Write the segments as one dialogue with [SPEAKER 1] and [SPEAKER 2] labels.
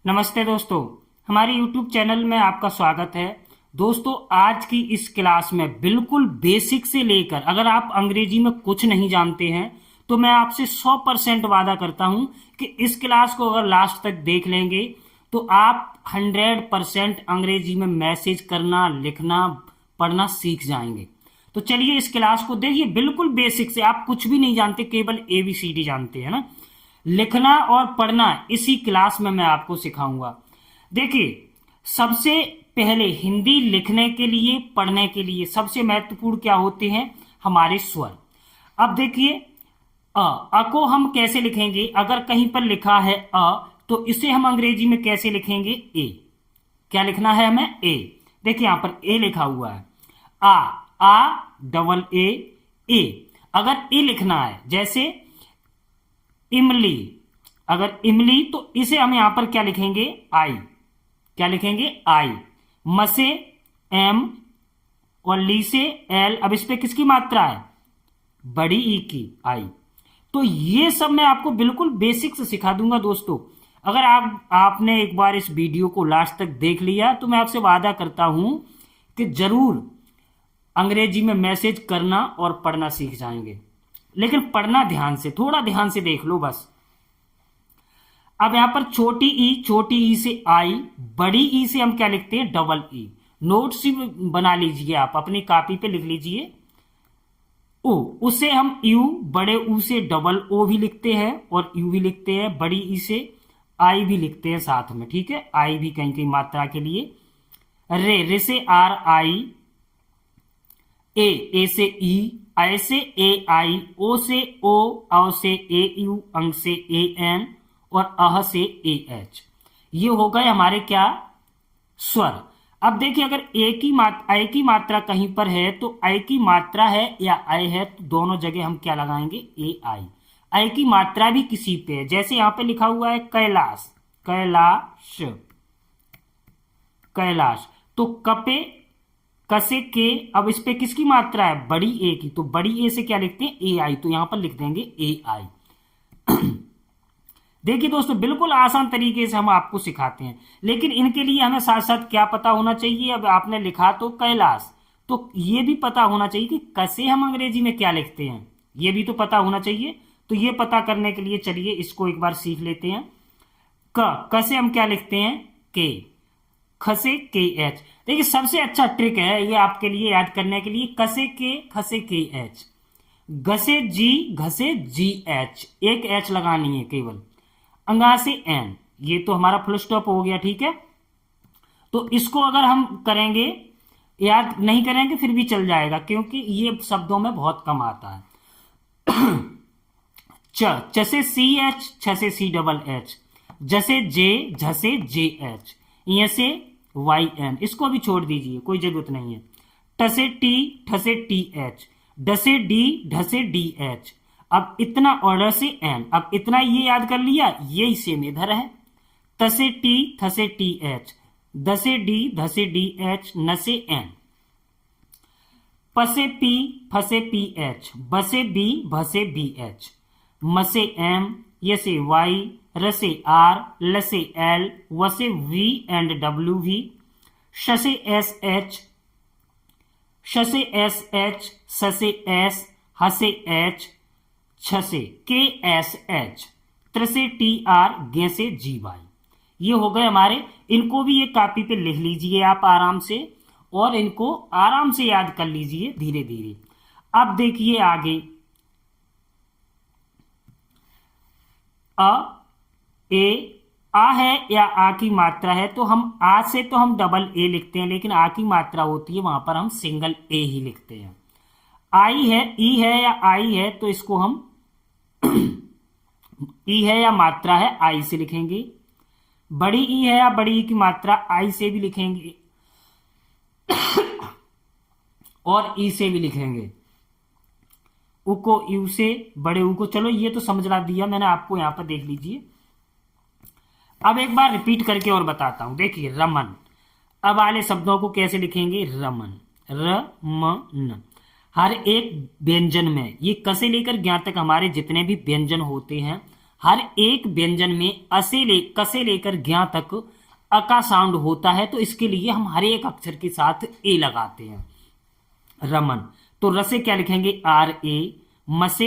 [SPEAKER 1] नमस्ते दोस्तों, हमारे YouTube चैनल में आपका स्वागत है। दोस्तों, आज की इस क्लास में बिल्कुल बेसिक से लेकर अगर आप अंग्रेजी में कुछ नहीं जानते हैं तो मैं आपसे 100% वादा करता हूं कि इस क्लास को अगर लास्ट तक देख लेंगे तो आप 100% अंग्रेजी में मैसेज करना, लिखना, पढ़ना सीख जाएंगे। तो चलिए इस क्लास को देखिए। बिल्कुल बेसिक से, आप कुछ भी नहीं जानते, केवल ABCD जानते हैं ना। लिखना और पढ़ना इसी क्लास में मैं आपको सिखाऊंगा। देखिए, सबसे पहले हिंदी लिखने के लिए, पढ़ने के लिए सबसे महत्वपूर्ण क्या होते हैं? हमारे स्वर। अब देखिए, अ को हम कैसे लिखेंगे? अगर कहीं पर लिखा है तो इसे हम अंग्रेजी में कैसे लिखेंगे? ए। क्या लिखना है हमें? ए। देखिए यहां पर ए लिखा हुआ है। आ डबल ए, ए। अगर ए लिखना है, जैसे इमली, अगर इमली, तो इसे हम यहां पर क्या लिखेंगे? आई। क्या लिखेंगे? आई। म से एम और ली से एल। अब इस पे किसकी मात्रा है? बड़ी ई की, आई। तो ये सब मैं आपको बिल्कुल बेसिक से सिखा दूंगा दोस्तों। अगर आपने एक बार इस वीडियो को लास्ट तक देख लिया तो मैं आपसे वादा करता हूं कि जरूर अंग्रेजी में मैसेज करना और पढ़ना सीख जाएंगे। लेकिन पढ़ना ध्यान से, थोड़ा ध्यान से देख लो बस। अब यहां पर छोटी ई से आई, बड़ी ई से हम क्या लिखते हैं? Double E. नोट्स बना लीजिए, आप अपनी कॉपी पे लिख लीजिए। ओ, उसे हम यू, बड़े ऊ से डबल ओ भी लिखते हैं और यू भी लिखते हैं। बड़ी ई से आई भी लिखते हैं साथ में, ठीक है? आई भी कहीं कहीं मात्रा के लिए। रे से आर आई, ए से ई, आई से ए आई, ओ से ओ, औ से ए यू, अंग से ए एन और अह से ए एच। ये हो गए हमारे क्या? स्वर। अब देखिए, अगर आई की मात्रा कहीं पर है तो आई की मात्रा है या आई है तो दोनों जगह हम क्या लगाएंगे? ए आई। आई की मात्रा भी किसी पे है, जैसे यहां पे लिखा हुआ है कैलाश, कैलाश, कैलाश। तो कपे, कसे के, अब इस पे किसकी मात्रा है? बड़ी ए की। तो बड़ी ए से क्या लिखते हैं? ए आई। तो यहां पर लिख देंगे ए आई। देखिए दोस्तों, बिल्कुल आसान तरीके से हम आपको सिखाते हैं, लेकिन इनके लिए हमें साथ साथ क्या पता होना चाहिए? अब आपने लिखा तो कैलाश, तो ये भी पता होना चाहिए कि कसे हम अंग्रेजी में क्या लिखते हैं, ये भी तो पता होना चाहिए। तो ये पता करने के लिए चलिए इसको एक बार सीख लेते हैं। कसे हम क्या लिखते हैं? के। खसे के एच। देखिए, सबसे अच्छा ट्रिक है ये आपके लिए याद करने के लिए। कसे के, खसे के एच। घसे जी, घसे जी एच, एक एच लगानी है केवल। अंगा से एन, ये तो हमारा फुल स्टॉप हो गया, ठीक है? तो इसको अगर हम करेंगे, याद नहीं करेंगे फिर भी चल जाएगा, क्योंकि ये शब्दों में बहुत कम आता है। च से सी एच, छ से सी डबल एच। जसे जे, झसे जे एच। ये से वाई एन, इसको भी छोड़ दीजिए, कोई जरूरत नहीं है। टसे टी, ठसे टी एच। डसे डी, ढसे डी एच। अब इतना, और से एन, अब इतना ये याद कर लिया, ये इसे में इधर है। तसे टी, थसे टी एच। दसे डी, धसे डी एच। नसे एन। पसे पी, फसे पी एच। बसे बी, भसे बी एच। मसे एम, यसे वाई, रसे आर, लसे एल, वसे वी एंड डब्ल्यू वी। शसे एस एच, शसे एस एच, ससे एस, हसे एच, छसे के एस एच। त्रसे टी आर, गे से जी वाई। ये हो गए हमारे। इनको भी ये कॉपी पे लिख लीजिए आप आराम से, और इनको आराम से याद कर लीजिए धीरे धीरे। अब देखिए आगे, अ, ए, आ है या आ की मात्रा है तो हम आ से तो हम डबल ए लिखते हैं, लेकिन आ की मात्रा होती है वहां पर हम सिंगल ए ही लिखते हैं। आई है, ई है या आई है तो इसको हम ई है या मात्रा है आई से लिखेंगे। बड़ी ई है या बड़ी ई की मात्रा आई से भी लिखेंगे और ई से भी लिखेंगे। उ को यू से, बड़े ऊ को, चलो ये तो समझ ला दिया मैंने आपको, यहां पर देख लीजिए। अब एक बार रिपीट करके और बताता हूं। देखिए, रमन, अब वाले शब्दों को कैसे लिखेंगे? रमन, रमन। हर एक व्यंजन में, ये क से लेकर ज्ञ तक हमारे जितने भी व्यंजन होते हैं, हर एक व्यंजन में क से लेकर ज्ञ तक अ का साउंड होता है, तो इसके लिए हम हर एक अक्षर के साथ ए लगाते हैं। रमन, तो र से क्या लिखेंगे आर ए, म से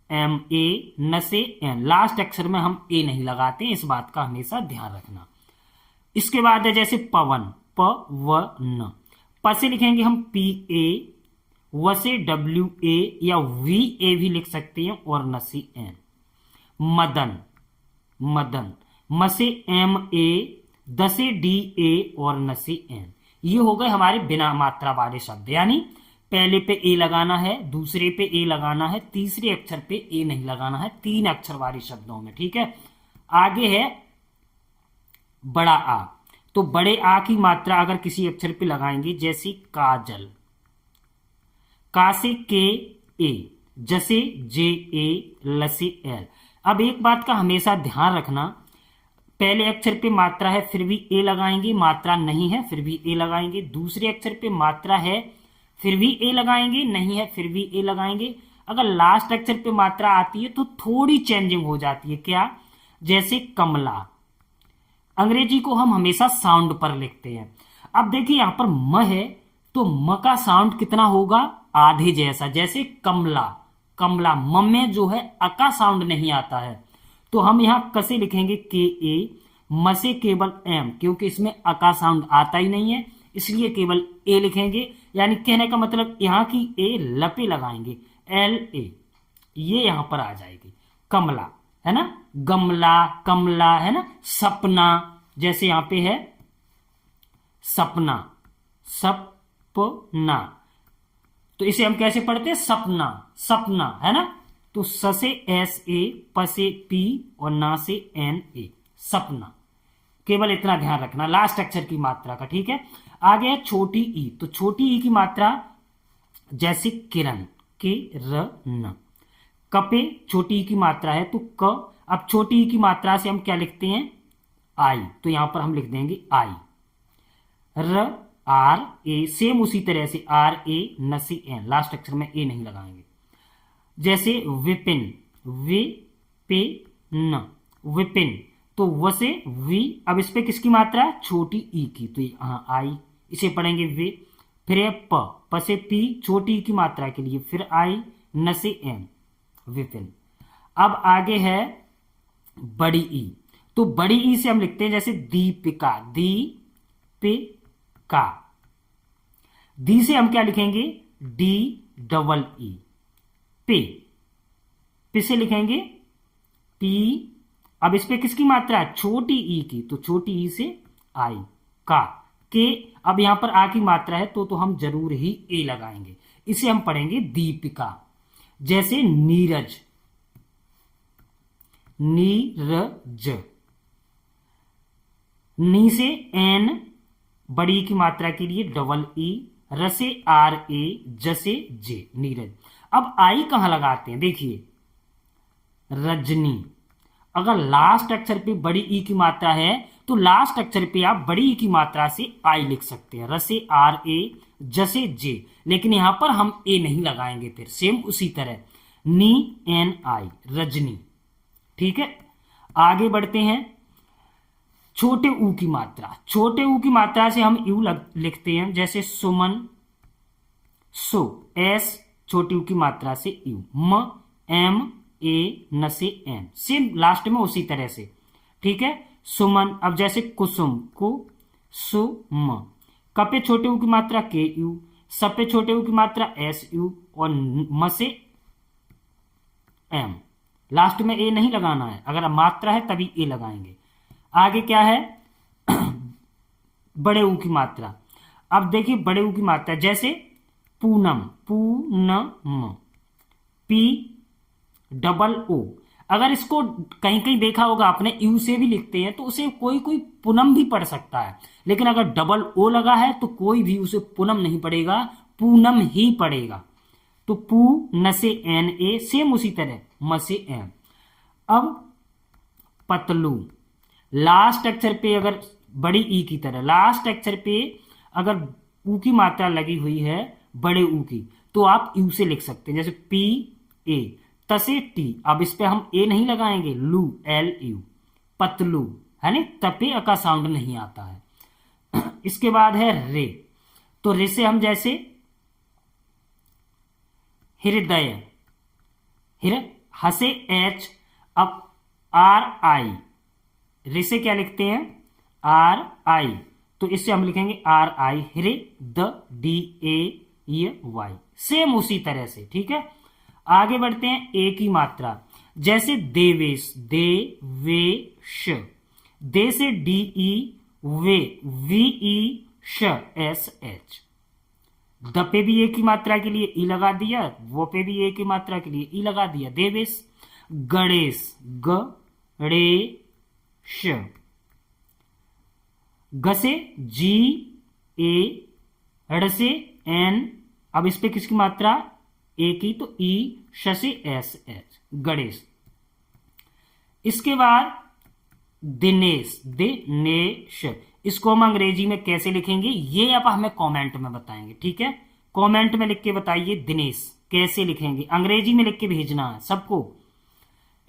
[SPEAKER 1] एम ए, न से एन। लास्ट अक्षर में हम ए नहीं लगाते हैं, इस बात का हमेशा ध्यान रखना। इसके बाद है जैसे पवन, प व न। प से लिखेंगे हम पी ए, व से डब्ल्यू ए या वी ए भी लिख सकते हैं, और न से एन। मदन, मदन, म से एम ए, द से डी ए और न से एन। ये हो गए हमारे बिना मात्रा वाले शब्द, यानी पहले पे ए लगाना है, दूसरे पे ए लगाना है, तीसरे अक्षर पे ए नहीं लगाना है, 3 अक्षर वाले शब्दों में। ठीक है, आगे है बड़ा आ। तो बड़े आ की मात्रा अगर किसी अक्षर पे लगाएंगे, जैसे काजल, का से के ए, जसे जे ए, ल से एल। अब एक बात का हमेशा ध्यान रखना, पहले अक्षर पे मात्रा है फिर भी ए लगाएंगे, मात्रा नहीं है फिर भी ए लगाएंगे। दूसरे अक्षर पे मात्रा है फिर भी ए लगाएंगे, नहीं है फिर भी ए लगाएंगे। अगर लास्ट अक्षर पे मात्रा आती है तो थोड़ी चेंजिंग हो जाती है। क्या? जैसे कमला, अंग्रेजी को हम हमेशा साउंड पर लिखते हैं। अब देखिए यहां पर म है, तो म का साउंड कितना होगा? आधे जैसा। जैसे कमला, कमला, म में जो है अ का साउंड नहीं आता है, तो हम यहां क से लिखेंगे के ए, म से केवल एम, क्योंकि इसमें अ का साउंड आता ही नहीं है, इसलिए केवल ए लिखेंगे। यानी कहने का मतलब यहां की ए लपे लगाएंगे, एल ए, ये यहां पर आ जाएगी। कमला है ना, गमला, कमला है ना। सपना, जैसे यहां पे है सपना, सपना, तो इसे हम कैसे पढ़ते हैं? सपना, सपना है ना। तो स से एस ए, प से पी और ना से एन ए, सपना। केवल इतना ध्यान रखना लास्ट अक्षर की मात्रा का। ठीक है, आगे है छोटी ई। तो छोटी ई की मात्रा जैसे किरण, के र न। कपे छोटी ई की मात्रा है तो क। अब छोटी ई की मात्रा से हम क्या लिखते हैं? आई, तो यहां पर हम लिख देंगे आई। र आर ए, सेम उसी तरह से आर ए, न से एन, लास्ट अक्षर में ए नहीं लगाएंगे। जैसे विपिन, वे पे न, विपिन, तो व से वी। अब इस पे किसकी मात्रा है? छोटी ई की, तो यहां आई, इसे पढ़ेंगे वे। फिर है प से पी, छोटी ई की मात्रा के लिए, फिर आई, न से एन, विपिन। अब आगे है बड़ी ई। तो बड़ी ई से हम लिखते हैं जैसे दीपिका, दीपिका। दी से हम क्या लिखेंगे? डी डबल ई, पे। पे से लिखेंगे पी। अब इस पे किसकी मात्रा है? छोटी ई की, तो छोटी ई से आई, का, के। अब यहां पर आ की मात्रा है तो हम जरूर ही ए लगाएंगे, इसे हम पढ़ेंगे दीपिका। जैसे नीरज, नीरज। नी से एन, बड़ी की मात्रा के लिए डबल ई, र से आर ए, ज से जे, नीरज। अब आई कहां लगाते हैं? देखिए रजनी। अगर लास्ट अक्षर पे बड़ी ई की मात्रा है तो लास्ट अक्षर पे आप बड़ी ई की मात्रा से आई लिख सकते हैं, र से आर ए, ज से जे। लेकिन यहां पर हम ए नहीं लगाएंगे, फिर सेम उसी तरह नी एन आई, रजनी। ठीक है, आगे बढ़ते हैं। छोटे ऊ की मात्रा, छोटे ऊ की मात्रा से हम यू लिखते हैं, जैसे सुमन, सो, एस, छोटी ऊ की मात्रा से यू। म, एम ए, न से एन, सेम लास्ट में उसी तरह से। ठीक है, सुमन। अब जैसे कुसुम, कु सु म। कपे छोटे ऊ की मात्रा के यू, सपे छोटे ऊ की मात्रा एस यू, और म से एम। लास्ट में ए नहीं लगाना है, अगर मात्रा है तभी ए लगाएंगे। आगे क्या है? बड़े ऊ की मात्रा। अब देखिए बड़े ऊ की मात्रा, जैसे Poonam, Poonam, P double O. अगर इसको कहीं कहीं देखा होगा आपने, यू से भी लिखते हैं तो उसे कोई कोई पूनम भी पढ़ सकता है, लेकिन अगर डबल ओ लगा है तो कोई भी उसे पूनम नहीं पढ़ेगा, पूनम ही पढ़ेगा। तो पू, न से एन ए, सेम उसी तरह म से एन। अब पतलू, लास्ट अक्षर पे अगर बड़ी ई की तरह लास्ट अक्षर पे अगर ऊ की मात्रा लगी हुई है बड़े ऊ की, तो आप यू से लिख सकते हैं, जैसे पी ए। त से टी, अब इस पे हम ए नहीं लगाएंगे, लू, एल यू, पतलू, है ना, तपे अ का साउंड नहीं आता है। इसके बाद है रे, तो रे से हम जैसे हृदय, हसे एच, अब आर आई, रे से क्या लिखते हैं, आर आई, तो इससे हम लिखेंगे आर आई, हृ द डी ए वाई, सेम उसी तरह से, ठीक है। आगे बढ़ते हैं, ए की मात्रा, जैसे देवेश, दे वे श, दे से D E, way V E श एस एच, द पे भी ए की मात्रा के लिए ई लगा दिया, वो पे भी ए की मात्रा के लिए ई लगा दिया, देवेश। गणेश, ग रे श, ग से जी ए, ड़ से एन, अब इस पे किसकी मात्रा, ए की, तो ई, श से एस एच, गणेश। इसके बाद दिनेश, दिनेश, इसको हम अंग्रेजी में कैसे लिखेंगे ये अब हमें कमेंट में बताएंगे, ठीक है। कमेंट में लिख के बताइए दिनेश कैसे लिखेंगे, अंग्रेजी में लिख के भेजना है सबको।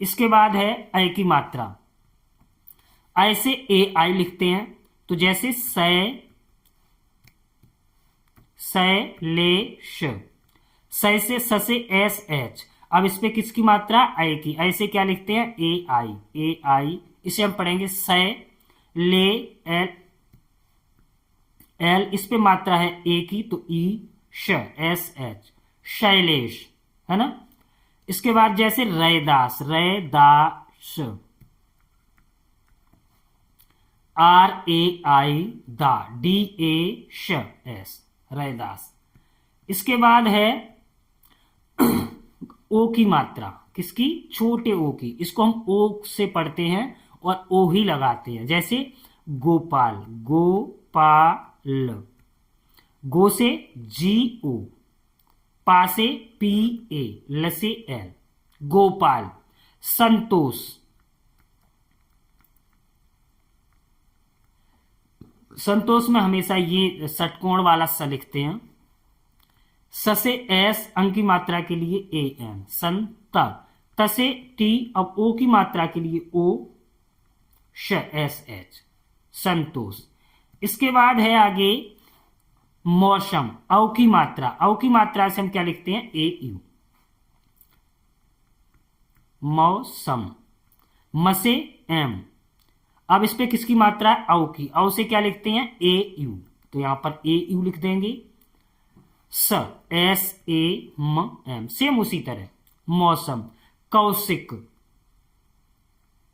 [SPEAKER 1] इसके बाद है ऐ की मात्रा, ऐसे ए आई लिखते हैं, तो जैसे शैलेश, सै से स से एस एच, अब इस पे किसकी मात्रा, ऐ की, ऐसे क्या लिखते हैं, ए आई, ए आई, इसे हम पढ़ेंगे सै ले एल, एल, इस पे मात्रा है ए की, तो ई, श एस एच, शैलेश, है ना। इसके बाद जैसे रैदास, रैदास, आर ए आई दा, डी ए श एस, रैदास। इसके बाद है ओ की मात्रा, किसकी, छोटे ओ की, इसको हम ओ से पढ़ते हैं और ओ ही लगाते हैं, जैसे गोपाल, गोपाल, गो से जी ओ, पा से पी ए, ल से एल, गोपाल। संतोष, संतोष में हमेशा ये षटकोण वाला स लिखते हैं, स से एस, अंक की मात्रा के लिए ए एन, संत, त से टी, अब ओ की मात्रा के लिए ओ, श एस एच, संतोष। इसके बाद है आगे मौसम, औ की मात्रा, औ की मात्रा से हम क्या लिखते हैं, ए यू, मौसम। म से एम, अब इस पे किसकी मात्रा है, औ की, औ से क्या लिखते हैं, ए यू, तो यहां पर ए यू लिख देंगे। स एस ए म एम, सेम उसी तरह मौसम। कौशिक,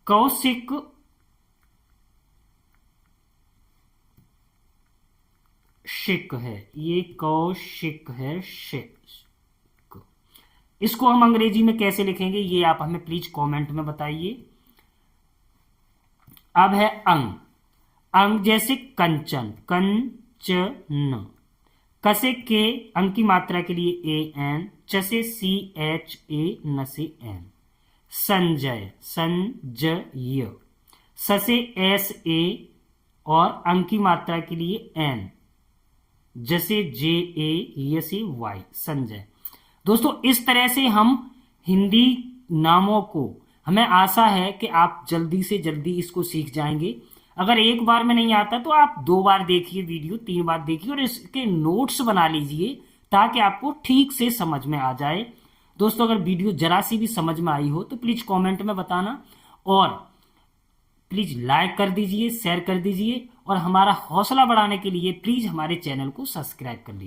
[SPEAKER 1] कौशिक, शिक है, ये कौशिक है, शिक, इसको हम अंग्रेजी में कैसे लिखेंगे ये आप हमें प्लीज कमेंट में बताइए। अब है अंग, अंग जैसे कंचन, कंचन, कसे के, अंग की मात्रा के लिए ए एन, च से सी एच ए, न से एन, संजय, संजय, स से एस ए और अंग की मात्रा के लिए एन, जैसे जे ए, य से वाई, संजय। दोस्तों इस तरह से हम हिंदी नामों को, हमें आशा है कि आप जल्दी से जल्दी इसको सीख जाएंगे। अगर एक बार में नहीं आता तो आप 2 बार देखिए वीडियो, 3 बार देखिए और इसके नोट्स बना लीजिए ताकि आपको ठीक से समझ में आ जाए। दोस्तों अगर वीडियो जरा सी भी समझ में आई हो तो प्लीज कमेंट में बताना और प्लीज लाइक कर दीजिए, शेयर कर दीजिए और हमारा हौसला बढ़ाने के लिए प्लीज हमारे चैनल को सब्सक्राइब कर लीजिए।